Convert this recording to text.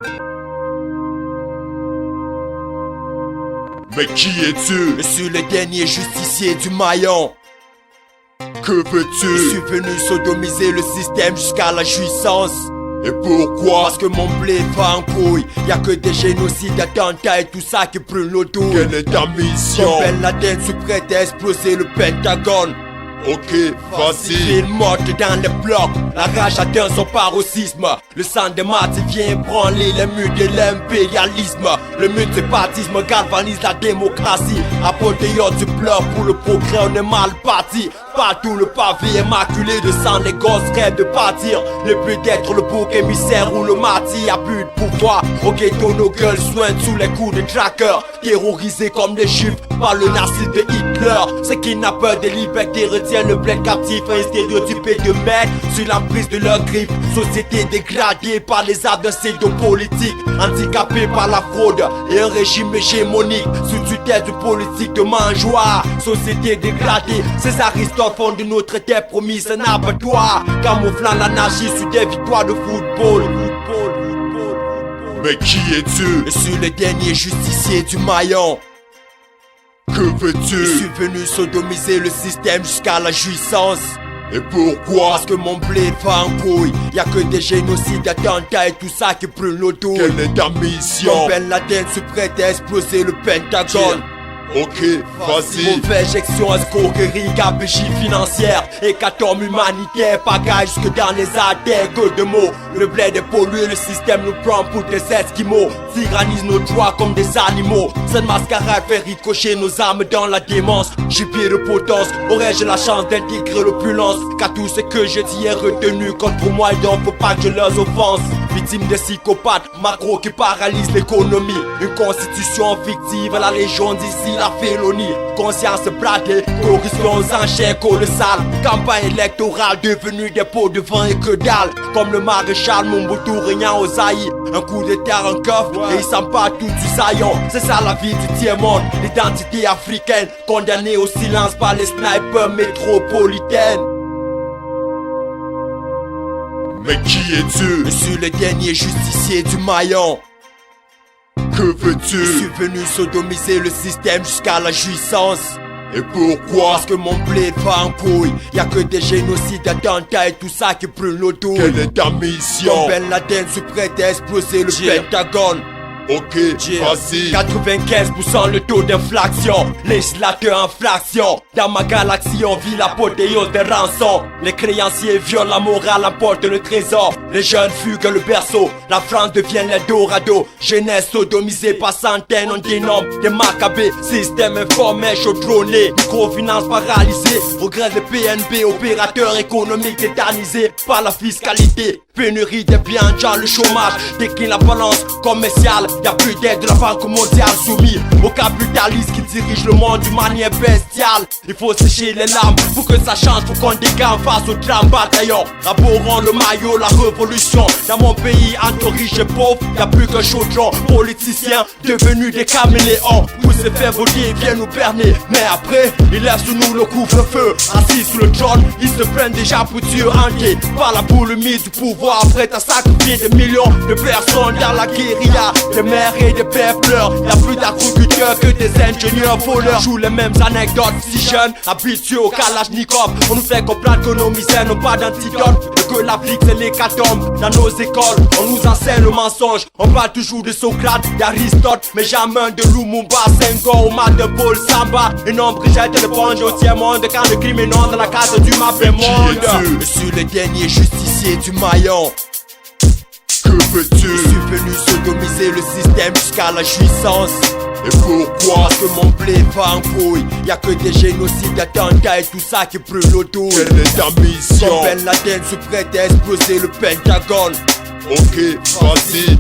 Mais qui es-tu? Je suis le dernier justicier du maillon. Que veux-tu? Je suis venu sodomiser le système jusqu'à la jouissance. Et pourquoi? Parce que mon blé va en couille. Y'a que des génocides, attentats et tout ça qui brûle nos douilles. Quelle est ta mission? Ben Laden se prête à exploser le Pentagone. Ok, facile. Il monte dans les blocs, la rage atteint son paroxysme. Le sang des maths vient branler les murs de l'impérialisme. Le multipartisme galvanise la démocratie. Apothéose du pleur pour le progrès, on est mal parti. Partout le pavé est maculé de sang, les gosses rêvent de partir. Le but d'être le bouc émissaire ou le martyr, y'a plus de pouvoir. Au ghetto nos gueules soignent sous les coups de trackers. Terrorisés comme des juifs par le narcisse de Hitler. Ces kidnappeurs des libertés retiennent le bled captif. Un stéréotypé de merde sur la prise de leur grippe. Société dégradée par les arts d'un pseudo-politique. Handicapée par la fraude et un régime hégémonique. Sous tutelle du politique de mangeoire. Société dégradée, ces Aristotes font de notre terre promise un abattoir. Camouflant l'anarchie sur des victoires de football. Mais qui es-tu? Je suis le dernier justicier du maillon. Que veux-tu? Je suis venu sodomiser le système jusqu'à la jouissance. Et pourquoi? Parce que mon blé va en couille. Y'a que des génocides, attentats et tout ça qui brûle nos douilles. Quelle est ta mission? Ben Laden se prête à exploser le Pentagone. Ok, facile. Mauvaise gestion, escroquerie, gabegie financière, hécatombe humanitaire, pagaille jusque dans les artères, que de mots. Le blé est pollué, le système nous prend pour des esquimaux. Tyrannise nos droits comme des animaux. Cette mascarade fait ricocher nos âmes dans la démence. Gibier de potence, aurais-je la chance d'intégrer l'opulence? Car tout ce que je dis est retenu contre moi, il n'en faut pas que je leur offense. Victime des psychopathes, macro qui paralyse l'économie. Une constitution fictive, la légion d'ici, la félonie. Conscience bradée, corruption aux enchères colossales. Campagne électorale devenue des pots de vin et que dalle. Comme le maréchal Mobutu régnant aux Zaïre. Un coup de terre en coffre et il s'empare tout du saillon. C'est ça la vie du tiers-monde, l'identité africaine. Condamnée au silence par les snipers métropolitaines. Mais qui es-tu? Je suis le dernier justicier du maillon. Que veux-tu? Je suis venu sodomiser le système jusqu'à la jouissance. Et pourquoi? Parce que mon blé va en couille. Y'a que des génocides, attentats et tout ça qui brûle nos douilles. Quelle est ta mission? Ben Laden se prête à exploser le Pentagone. Ok, facile. 95% le taux d'inflation. Législateur en fraction. Dans ma galaxie on vit l'apothéose des rançons. Les créanciers violent la morale, emportent le trésor. Les jeunes fuguent le berceau. La France devient l'Eldorado. Jeunesse sodomisée par centaines, on dénomme des macabées. Système informel chaudronné. Microfinance paralysée. Regrette le PNB, opérateur économique tétanisé par la fiscalité. Pénurie des biens, genre le chômage. Décline la balance commerciale. Y'a plus d'aide de la Banque mondiale soumis au capitalisme qui dirige le monde d'une manière bestiale. Il faut sécher les larmes pour que ça change, faut qu'on dégaine face au drame bataillon. Abhorrant le maillot, la révolution. Dans mon pays, entre riches et pauvres, y'a plus qu'un chaudron. Politiciens devenus des caméléons. Pour se faire voter, viennent nous berner. Mais après, ils laissent sous nous le couvre-feu. Assis sous le trône, ils se prennent déjà pour Dieu entier. Par la boulimie du pouvoir, prêt à sacrifier des millions de personnes dans la guérilla. Des mères et des pères pleurent. Y'a plus d'agriculteurs que des ingénieurs voleurs. Jouent les mêmes anecdotes, si jeunes, habitués au Kalachnikov. On nous fait comprendre que nos misères n'ont pas d'antidote. Et que l'Afrique c'est l'hécatombe. Dans nos écoles, on nous enseigne le mensonge. On parle toujours de Socrate, d'Aristote, mais jamais de Lumumba, Senghor, Omar de Paul Samba. Et nombre jette l'éponge au tiers-monde quand le crime est non dans la carte du mappé monde. Je suis le dernier justicier du maillon. Que veux-tu? Je suis venu sodomiser le système jusqu'à la jouissance. Et pourquoi? Parce que mon blé va en couille. Y'a que des génocides, attentats et tout ça qui brûle autour. Quelle est ta mission? Ben Laden se prête à exploser le Pentagone. Ok, facile.